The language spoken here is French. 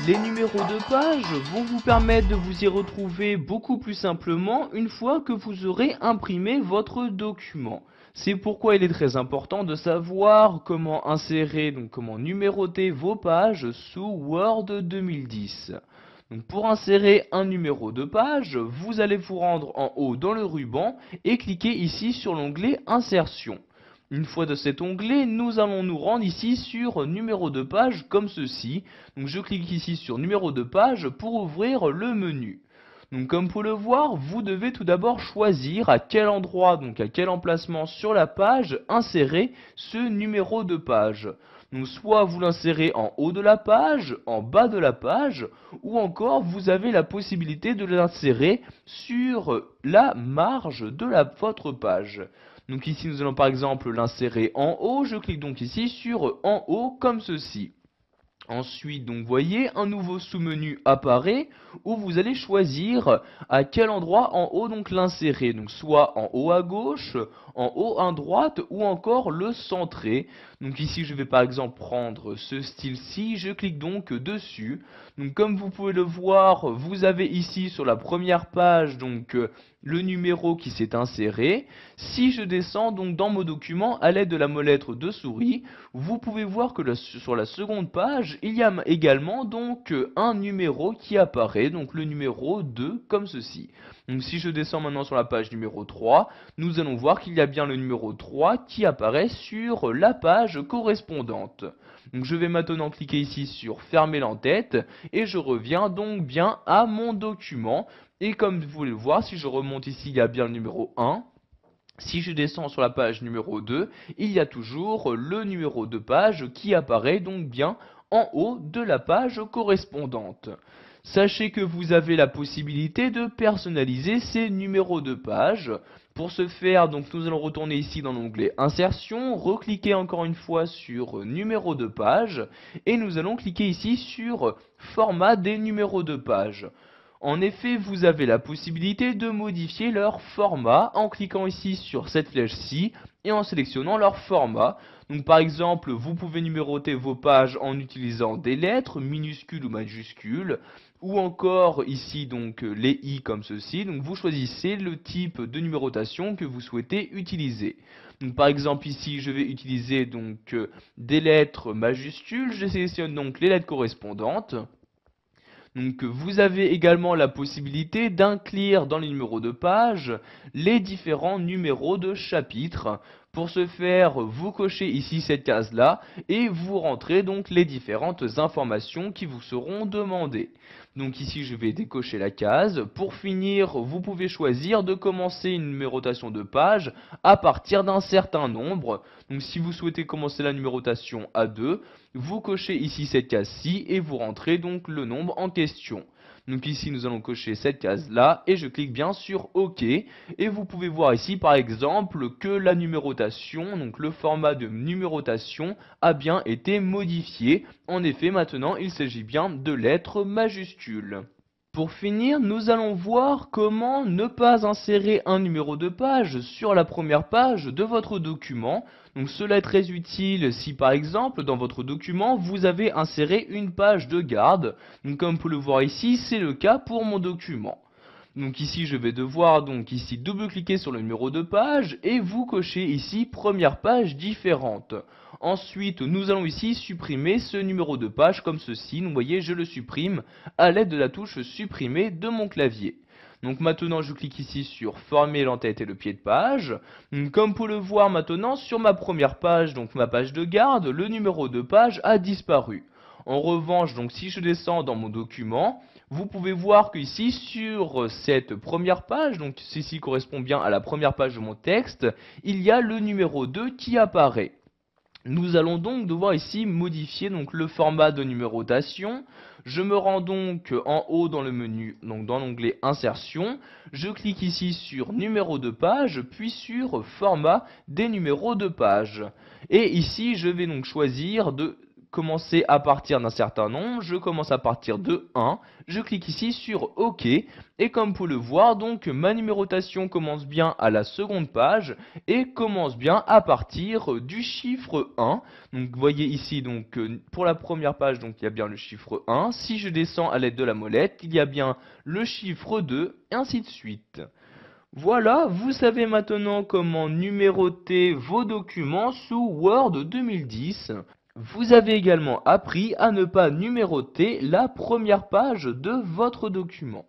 Les numéros de page vont vous permettre de vous y retrouver beaucoup plus simplement une fois que vous aurez imprimé votre document. C'est pourquoi il est très important de savoir comment insérer, donc comment numéroter vos pages sous Word 2010. Donc pour insérer un numéro de page, vous allez vous rendre en haut dans le ruban et cliquer ici sur l'onglet Insertion. Une fois de cet onglet, nous allons nous rendre ici sur numéro de page comme ceci. Donc je clique ici sur numéro de page pour ouvrir le menu. Donc comme vous le voir, vous devez tout d'abord choisir à quel endroit, donc à quel emplacement sur la page insérer ce numéro de page. Donc soit vous l'insérez en haut de la page, en bas de la page, ou encore vous avez la possibilité de l'insérer sur la marge de votre page. Donc ici nous allons par exemple l'insérer en haut, je clique donc ici sur en haut comme ceci. Ensuite, donc, vous voyez, un nouveau sous-menu apparaît où vous allez choisir à quel endroit en haut donc l'insérer. Donc, soit en haut à gauche, en haut à droite ou encore le centrer. Donc, ici, je vais par exemple prendre ce style-ci. Je clique donc dessus. Donc, comme vous pouvez le voir, vous avez ici sur la première page donc le numéro qui s'est inséré. Si je descends donc dans mon document à l'aide de la molette de souris, vous pouvez voir que sur la seconde page, il y a également donc un numéro qui apparaît, donc le numéro 2 comme ceci. Donc si je descends maintenant sur la page numéro 3, nous allons voir qu'il y a bien le numéro 3 qui apparaît sur la page correspondante. Donc je vais maintenant cliquer ici sur fermer l'entête et je reviens donc bien à mon document. Et comme vous pouvez le voir, si je remonte ici, il y a bien le numéro 1. Si je descends sur la page numéro 2, il y a toujours le numéro de page qui apparaît donc bien en haut de la page correspondante. Sachez que vous avez la possibilité de personnaliser ces numéros de page. Pour ce faire, donc nous allons retourner ici dans l'onglet Insertion, recliquer encore une fois sur Numéro de page et nous allons cliquer ici sur Format des numéros de page. En effet, vous avez la possibilité de modifier leur format en cliquant ici sur cette flèche-ci et en sélectionnant leur format. Donc par exemple, vous pouvez numéroter vos pages en utilisant des lettres, minuscules ou majuscules, ou encore ici donc les i comme ceci. Donc vous choisissez le type de numérotation que vous souhaitez utiliser. Donc par exemple ici, je vais utiliser donc des lettres majuscules. Je sélectionne donc les lettres correspondantes. Donc vous avez également la possibilité d'inclure dans les numéros de page les différents numéros de chapitre. Pour ce faire, vous cochez ici cette case-là et vous rentrez donc les différentes informations qui vous seront demandées. Donc ici je vais décocher la case. Pour finir, vous pouvez choisir de commencer une numérotation de page à partir d'un certain nombre. Donc si vous souhaitez commencer la numérotation à 2, vous cochez ici cette case-ci et vous rentrez donc le nombre en question. Donc ici nous allons cocher cette case là et je clique bien sur OK et vous pouvez voir ici par exemple que la numérotation, donc le format de numérotation a bien été modifié. En effet maintenant il s'agit bien de lettres majuscules. Pour finir, nous allons voir comment ne pas insérer un numéro de page sur la première page de votre document. Donc cela est très utile si par exemple dans votre document vous avez inséré une page de garde. Donc comme vous pouvez le voir ici, c'est le cas pour mon document. Donc ici je vais devoir donc ici double-cliquer sur le numéro de page et vous cochez ici première page différente. Ensuite nous allons ici supprimer ce numéro de page comme ceci. Vous voyez je le supprime à l'aide de la touche supprimer de mon clavier. Donc maintenant je clique ici sur former l'entête et le pied de page. Comme pour le voir maintenant sur ma première page, donc ma page de garde, le numéro de page a disparu. En revanche, donc si je descends dans mon document, vous pouvez voir que ici sur cette première page, donc ceci correspond bien à la première page de mon texte, il y a le numéro 2 qui apparaît. Nous allons donc devoir ici modifier donc le format de numérotation. Je me rends donc en haut dans le menu, donc dans l'onglet Insertion. Je clique ici sur Numéro de page, puis sur Format des numéros de page. Et ici, je vais donc choisir de commencer à partir d'un certain nombre, je commence à partir de 1, je clique ici sur OK, et comme vous pouvez le voir, donc ma numérotation commence bien à la seconde page, et commence bien à partir du chiffre 1. Donc vous voyez ici, donc pour la première page, donc il y a bien le chiffre 1, si je descends à l'aide de la molette, il y a bien le chiffre 2, et ainsi de suite. Voilà, vous savez maintenant comment numéroter vos documents sous Word 2010. Vous avez également appris à ne pas numéroter la première page de votre document.